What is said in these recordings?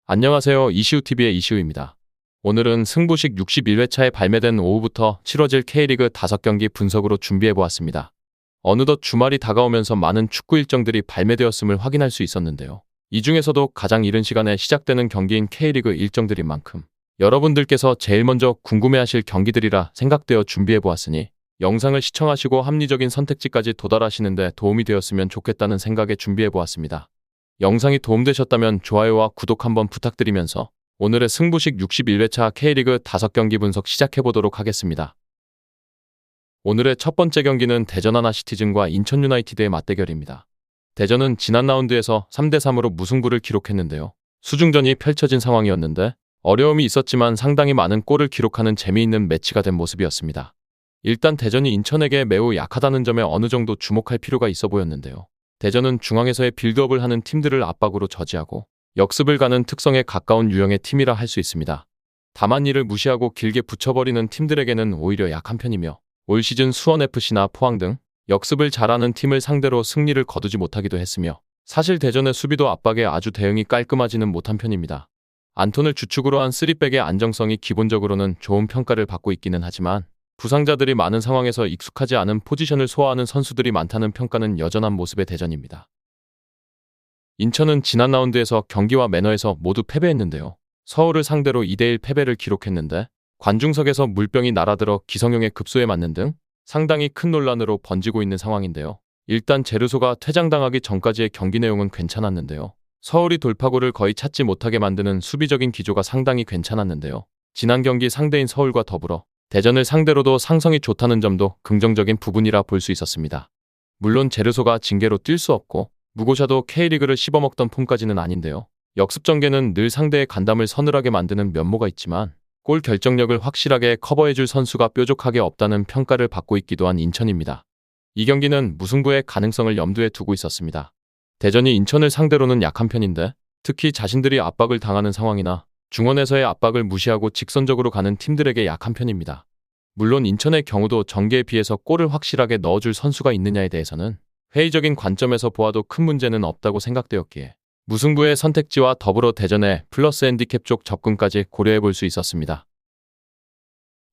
안녕하세요. 이시우TV의 이시우입니다. 오늘은 승부식 61회차에 발매된 오후부터 치러질 K리그 5경기 분석으로 준비해보았습니다. 어느덧 주말이 다가오면서 많은 축구 일정들이 발매되었음을 확인할 수 있었는데요. 이 중에서도 가장 이른 시간에 시작되는 경기인 K리그 일정들인 만큼 여러분들께서 제일 먼저 궁금해하실 경기들이라 생각되어 준비해보았으니 영상을 시청하시고 합리적인 선택지까지 도달하시는 데 도움이 되었으면 좋겠다는 생각에 준비해보았습니다. 영상이 도움되셨다면 좋아요와 구독 한번 부탁드리면서 오늘의 승부식 61회차 K리그 5경기 분석 시작해보도록 하겠습니다. 오늘의 첫 번째 경기는 대전 하나시티즌과 인천 유나이티드의 맞대결입니다. 대전은 지난 라운드에서 3대3으로 무승부를 기록했는데요. 수중전이 펼쳐진 상황이었는데 어려움이 있었지만 상당히 많은 골을 기록하는 재미있는 매치가 된 모습이었습니다. 일단 대전이 인천에게 매우 약하다는 점에 어느 정도 주목할 필요가 있어 보였는데요. 대전은 중앙에서의 빌드업을 하는 팀들을 압박으로 저지하고 역습을 가는 특성에 가까운 유형의 팀이라 할 수 있습니다. 다만 이를 무시하고 길게 붙여버리는 팀들에게는 오히려 약한 편이며 올 시즌 수원FC나 포항 등 역습을 잘하는 팀을 상대로 승리를 거두지 못하기도 했으며 사실 대전의 수비도 압박에 아주 대응이 깔끔하지는 못한 편입니다. 안톤을 주축으로 한 3백의 안정성이 기본적으로는 좋은 평가를 받고 있기는 하지만 부상자들이 많은 상황에서 익숙하지 않은 포지션을 소화하는 선수들이 많다는 평가는 여전한 모습의 대전입니다. 인천은 지난 라운드에서 경기와 매너에서 모두 패배했는데요. 서울을 상대로 2대1 패배를 기록했는데 관중석에서 물병이 날아들어 기성용의 급소에 맞는 등 상당히 큰 논란으로 번지고 있는 상황인데요. 일단 제르소가 퇴장당하기 전까지의 경기 내용은 괜찮았는데요. 서울이 돌파구를 거의 찾지 못하게 만드는 수비적인 기조가 상당히 괜찮았는데요. 지난 경기 상대인 서울과 더불어 대전을 상대로도 상성이 좋다는 점도 긍정적인 부분이라 볼 수 있었습니다. 물론 제르소가 징계로 뛸 수 없고 무고샤도 K리그를 씹어먹던 폼까지는 아닌데요. 역습 전개는 늘 상대의 간담을 서늘하게 만드는 면모가 있지만 골 결정력을 확실하게 커버해줄 선수가 뾰족하게 없다는 평가를 받고 있기도 한 인천입니다. 이 경기는 무승부의 가능성을 염두에 두고 있었습니다. 대전이 인천을 상대로는 약한 편인데 특히 자신들이 압박을 당하는 상황이나 중원에서의 압박을 무시하고 직선적으로 가는 팀들에게 약한 편입니다. 물론 인천의 경우도 전개에 비해서 골을 확실하게 넣어줄 선수가 있느냐에 대해서는 회의적인 관점에서 보아도 큰 문제는 없다고 생각되었기에 무승부의 선택지와 더불어 대전의 플러스 핸디캡 쪽 접근까지 고려해 볼 수 있었습니다.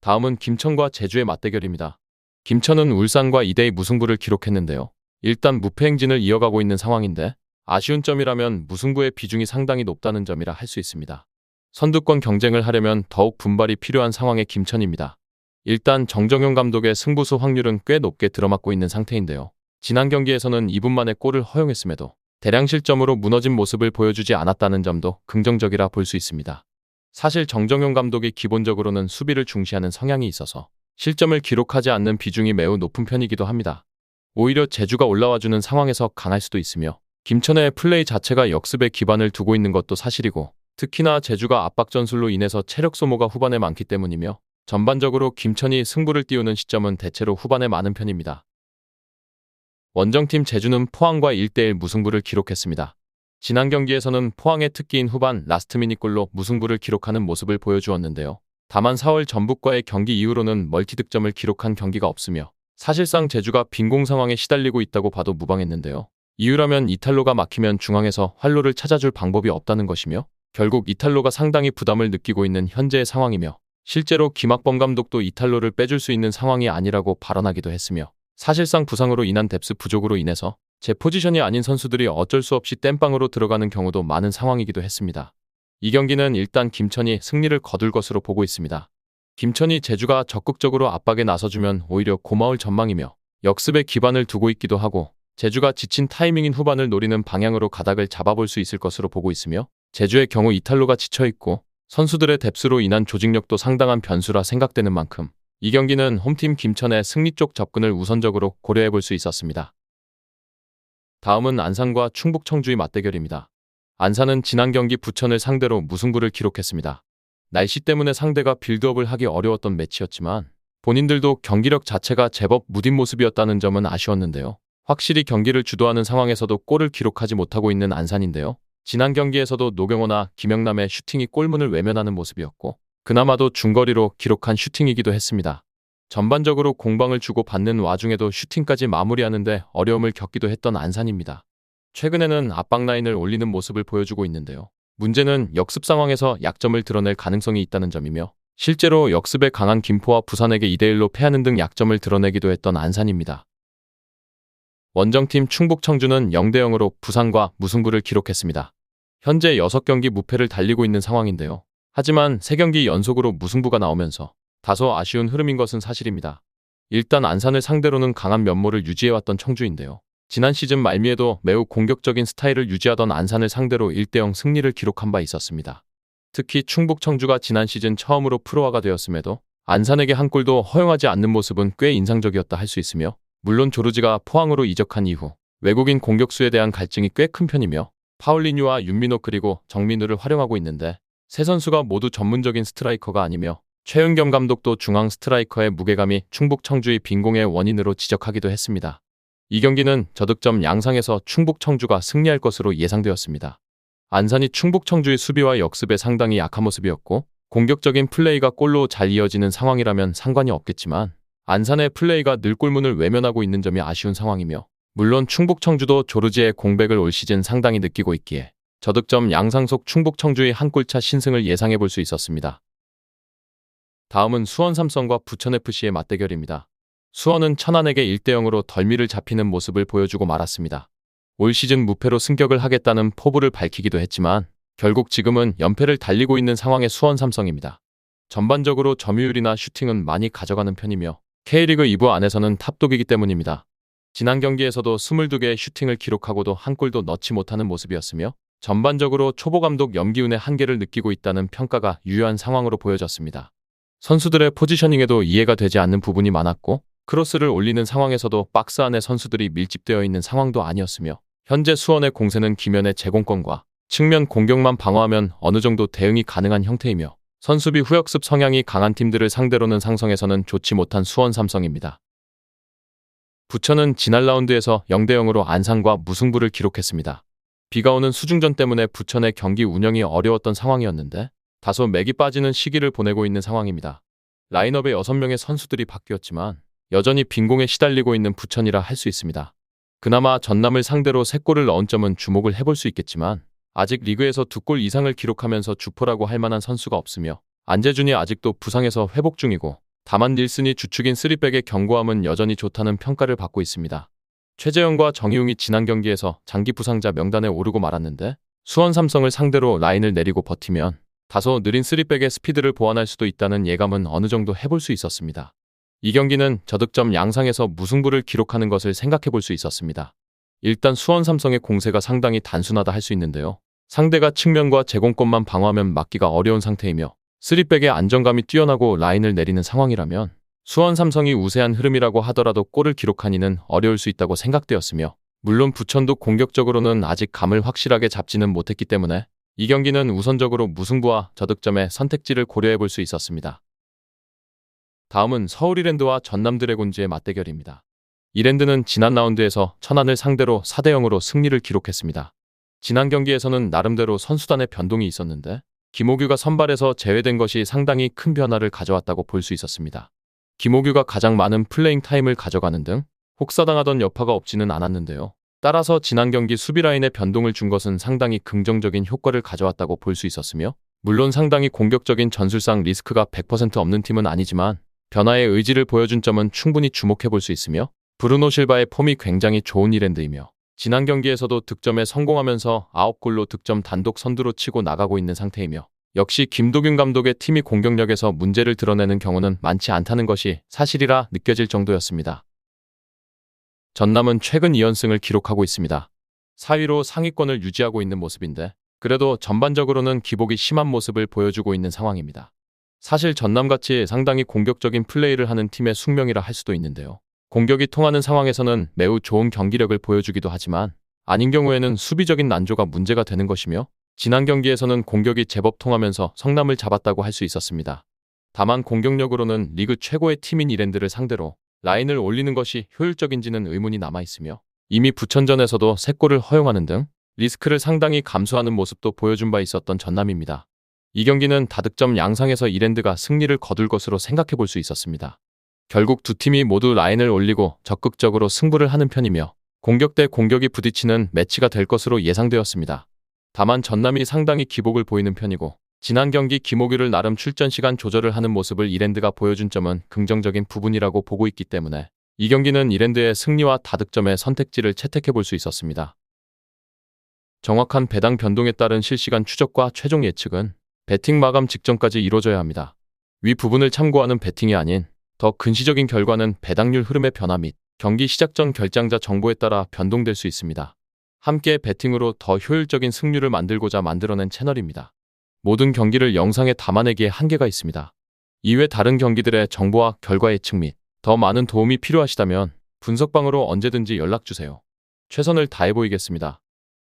다음은 김천과 제주의 맞대결입니다. 김천은 울산과 2대2 무승부를 기록했는데요. 일단 무패 행진을 이어가고 있는 상황인데 아쉬운 점이라면 무승부의 비중이 상당히 높다는 점이라 할 수 있습니다. 선두권 경쟁을 하려면 더욱 분발이 필요한 상황의 김천입니다. 일단 정정용 감독의 승부수 확률은 꽤 높게 들어맞고 있는 상태인데요. 지난 경기에서는 2분 만에 골을 허용했음에도 대량 실점으로 무너진 모습을 보여주지 않았다는 점도 긍정적이라 볼 수 있습니다. 사실 정정용 감독이 기본적으로는 수비를 중시하는 성향이 있어서 실점을 기록하지 않는 비중이 매우 높은 편이기도 합니다. 오히려 제주가 올라와주는 상황에서 강할 수도 있으며 김천의 플레이 자체가 역습에 기반을 두고 있는 것도 사실이고 특히나 제주가 압박 전술로 인해서 체력 소모가 후반에 많기 때문이며 전반적으로 김천이 승부를 띄우는 시점은 대체로 후반에 많은 편입니다. 원정팀 제주는 포항과 1대1 무승부를 기록했습니다. 지난 경기에서는 포항의 특기인 후반 라스트 미닛골로 무승부를 기록하는 모습을 보여주었는데요. 다만 4월 전북과의 경기 이후로는 멀티득점을 기록한 경기가 없으며 사실상 제주가 빈공 상황에 시달리고 있다고 봐도 무방했는데요. 이유라면 이탈로가 막히면 중앙에서 활로를 찾아줄 방법이 없다는 것이며 결국 이탈로가 상당히 부담을 느끼고 있는 현재의 상황이며 실제로 김학범 감독도 이탈로를 빼줄 수 있는 상황이 아니라고 발언하기도 했으며 사실상 부상으로 인한 뎁스 부족으로 인해서 제 포지션이 아닌 선수들이 어쩔 수 없이 땜빵으로 들어가는 경우도 많은 상황이기도 했습니다. 이 경기는 일단 김천이 승리를 거둘 것으로 보고 있습니다. 김천이 제주가 적극적으로 압박에 나서주면 오히려 고마울 전망이며 역습에 기반을 두고 있기도 하고 제주가 지친 타이밍인 후반을 노리는 방향으로 가닥을 잡아볼 수 있을 것으로 보고 있으며 제주의 경우 이탈로가 지쳐있고 선수들의 뎁스로 인한 조직력도 상당한 변수라 생각되는 만큼 이 경기는 홈팀 김천의 승리 쪽 접근을 우선적으로 고려해 볼 수 있었습니다. 다음은 안산과 충북 청주의 맞대결입니다. 안산은 지난 경기 부천을 상대로 무승부를 기록했습니다. 날씨 때문에 상대가 빌드업을 하기 어려웠던 매치였지만 본인들도 경기력 자체가 제법 무딘 모습이었다는 점은 아쉬웠는데요. 확실히 경기를 주도하는 상황에서도 골을 기록하지 못하고 있는 안산인데요. 지난 경기에서도 노경호나 김영남의 슈팅이 골문을 외면하는 모습이었고 그나마도 중거리로 기록한 슈팅이기도 했습니다. 전반적으로 공방을 주고 받는 와중에도 슈팅까지 마무리하는데 어려움을 겪기도 했던 안산입니다. 최근에는 압박 라인을 올리는 모습을 보여주고 있는데요. 문제는 역습 상황에서 약점을 드러낼 가능성이 있다는 점이며 실제로 역습에 강한 김포와 부산에게 2대1로 패하는 등 약점을 드러내기도 했던 안산입니다. 원정팀 충북 청주는 0대0으로 부산과 무승부를 기록했습니다. 현재 6경기 무패를 달리고 있는 상황인데요. 하지만 3경기 연속으로 무승부가 나오면서 다소 아쉬운 흐름인 것은 사실입니다. 일단 안산을 상대로는 강한 면모를 유지해왔던 청주인데요. 지난 시즌 말미에도 매우 공격적인 스타일을 유지하던 안산을 상대로 1대0 승리를 기록한 바 있었습니다. 특히 충북 청주가 지난 시즌 처음으로 프로화가 되었음에도 안산에게 한 골도 허용하지 않는 모습은 꽤 인상적이었다 할 수 있으며, 물론 조르지가 포항으로 이적한 이후 외국인 공격수에 대한 갈증이 꽤 큰 편이며 파울리뉴와 윤민호 그리고 정민우를 활용하고 있는데, 세 선수가 모두 전문적인 스트라이커가 아니며 최은겸 감독도 중앙 스트라이커의 무게감이 충북 청주의 빈공의 원인으로 지적하기도 했습니다. 이 경기는 저득점 양상에서 충북 청주가 승리할 것으로 예상되었습니다. 안산이 충북 청주의 수비와 역습에 상당히 약한 모습이었고 공격적인 플레이가 골로 잘 이어지는 상황이라면 상관이 없겠지만 안산의 플레이가 늘 골문을 외면하고 있는 점이 아쉬운 상황이며, 물론 충북 청주도 조르지의 공백을 올 시즌 상당히 느끼고 있기에 저득점 양상 속 충북 청주의 한 골차 신승을 예상해 볼 수 있었습니다. 다음은 수원 삼성과 부천FC의 맞대결입니다. 수원은 천안에게 1대0으로 덜미를 잡히는 모습을 보여주고 말았습니다. 올 시즌 무패로 승격을 하겠다는 포부를 밝히기도 했지만 결국 지금은 연패를 달리고 있는 상황의 수원 삼성입니다. 전반적으로 점유율이나 슈팅은 많이 가져가는 편이며 K리그 2부 안에서는 탑독이기 때문입니다. 지난 경기에서도 22개의 슈팅을 기록하고도 한 골도 넣지 못하는 모습이었으며 전반적으로 초보 감독 염기훈의 한계를 느끼고 있다는 평가가 유효한 상황으로 보여졌습니다. 선수들의 포지셔닝에도 이해가 되지 않는 부분이 많았고 크로스를 올리는 상황에서도 박스 안에 선수들이 밀집되어 있는 상황도 아니었으며, 현재 수원의 공세는 기면의 제공권과 측면 공격만 방어하면 어느 정도 대응이 가능한 형태이며 선수비 후역습 성향이 강한 팀들을 상대로는 상성에서는 좋지 못한 수원 삼성입니다. 부천은 지난 라운드에서 0대0으로 안산과 무승부를 기록했습니다. 비가 오는 수중전 때문에 부천의 경기 운영이 어려웠던 상황이었는데 다소 맥이 빠지는 시기를 보내고 있는 상황입니다. 라인업에 6명의 선수들이 바뀌었지만 여전히 빈공에 시달리고 있는 부천이라 할 수 있습니다. 그나마 전남을 상대로 3골을 넣은 점은 주목을 해볼 수 있겠지만 아직 리그에서 2골 이상을 기록하면서 주포라고 할 만한 선수가 없으며 안재준이 아직도 부상에서 회복 중이고, 다만 닐슨이 주축인 3백의 견고함은 여전히 좋다는 평가를 받고 있습니다. 최재형과 정희웅이 지난 경기에서 장기 부상자 명단에 오르고 말았는데 수원 삼성을 상대로 라인을 내리고 버티면 다소 느린 3백의 스피드를 보완할 수도 있다는 예감은 어느 정도 해볼 수 있었습니다. 이 경기는 저득점 양상에서 무승부를 기록하는 것을 생각해 볼 수 있었습니다. 일단 수원 삼성의 공세가 상당히 단순하다 할 수 있는데요. 상대가 측면과 제공권만 방어하면 막기가 어려운 상태이며 3백의 안정감이 뛰어나고 라인을 내리는 상황이라면 수원 삼성이 우세한 흐름이라고 하더라도 골을 기록하기는 어려울 수 있다고 생각되었으며, 물론 부천도 공격적으로는 아직 감을 확실하게 잡지는 못했기 때문에 이 경기는 우선적으로 무승부와 저득점의 선택지를 고려해 볼 수 있었습니다. 다음은 서울 이랜드와 전남 드래곤즈의 맞대결입니다. 이랜드는 지난 라운드에서 천안을 상대로 4대0으로 승리를 기록했습니다. 지난 경기에서는 나름대로 선수단의 변동이 있었는데 김호규가 선발에서 제외된 것이 상당히 큰 변화를 가져왔다고 볼 수 있었습니다. 김호규가 가장 많은 플레잉 타임을 가져가는 등 혹사당하던 여파가 없지는 않았는데요. 따라서 지난 경기 수비라인에 변동을 준 것은 상당히 긍정적인 효과를 가져왔다고 볼 수 있었으며, 물론 상당히 공격적인 전술상 리스크가 100% 없는 팀은 아니지만 변화의 의지를 보여준 점은 충분히 주목해 볼 수 있으며, 브루노 실바의 폼이 굉장히 좋은 이랜드이며 지난 경기에서도 득점에 성공하면서 9골로 득점 단독 선두로 치고 나가고 있는 상태이며, 역시 김도균 감독의 팀이 공격력에서 문제를 드러내는 경우는 많지 않다는 것이 사실이라 느껴질 정도였습니다. 전남은 최근 2연승을 기록하고 있습니다. 4위로 상위권을 유지하고 있는 모습인데 그래도 전반적으로는 기복이 심한 모습을 보여주고 있는 상황입니다. 사실 전남같이 상당히 공격적인 플레이를 하는 팀의 숙명이라 할 수도 있는데요. 공격이 통하는 상황에서는 매우 좋은 경기력을 보여주기도 하지만 아닌 경우에는 수비적인 난조가 문제가 되는 것이며, 지난 경기에서는 공격이 제법 통하면서 성남을 잡았다고 할 수 있었습니다. 다만 공격력으로는 리그 최고의 팀인 이랜드를 상대로 라인을 올리는 것이 효율적인지는 의문이 남아있으며, 이미 부천전에서도 3골을 허용하는 등 리스크를 상당히 감수하는 모습도 보여준 바 있었던 전남입니다. 이 경기는 다득점 양상에서 이랜드가 승리를 거둘 것으로 생각해 볼 수 있었습니다. 결국 두 팀이 모두 라인을 올리고 적극적으로 승부를 하는 편이며 공격 대 공격이 부딪히는 매치가 될 것으로 예상되었습니다. 다만 전남이 상당히 기복을 보이는 편이고 지난 경기 김호규를 나름 출전 시간 조절을 하는 모습을 이랜드가 보여준 점은 긍정적인 부분이라고 보고 있기 때문에 이 경기는 이랜드의 승리와 다득점의 선택지를 채택해 볼 수 있었습니다. 정확한 배당 변동에 따른 실시간 추적과 최종 예측은 배팅 마감 직전까지 이루어져야 합니다. 위 부분을 참고하는 배팅이 아닌 더 근시적인 결과는 배당률 흐름의 변화 및 경기 시작 전 결장자 정보에 따라 변동될 수 있습니다. 함께 배팅으로 더 효율적인 승률을 만들고자 만들어낸 채널입니다. 모든 경기를 영상에 담아내기에 한계가 있습니다. 이외 다른 경기들의 정보와 결과 예측 및 더 많은 도움이 필요하시다면 분석방으로 언제든지 연락주세요. 최선을 다해 보이겠습니다.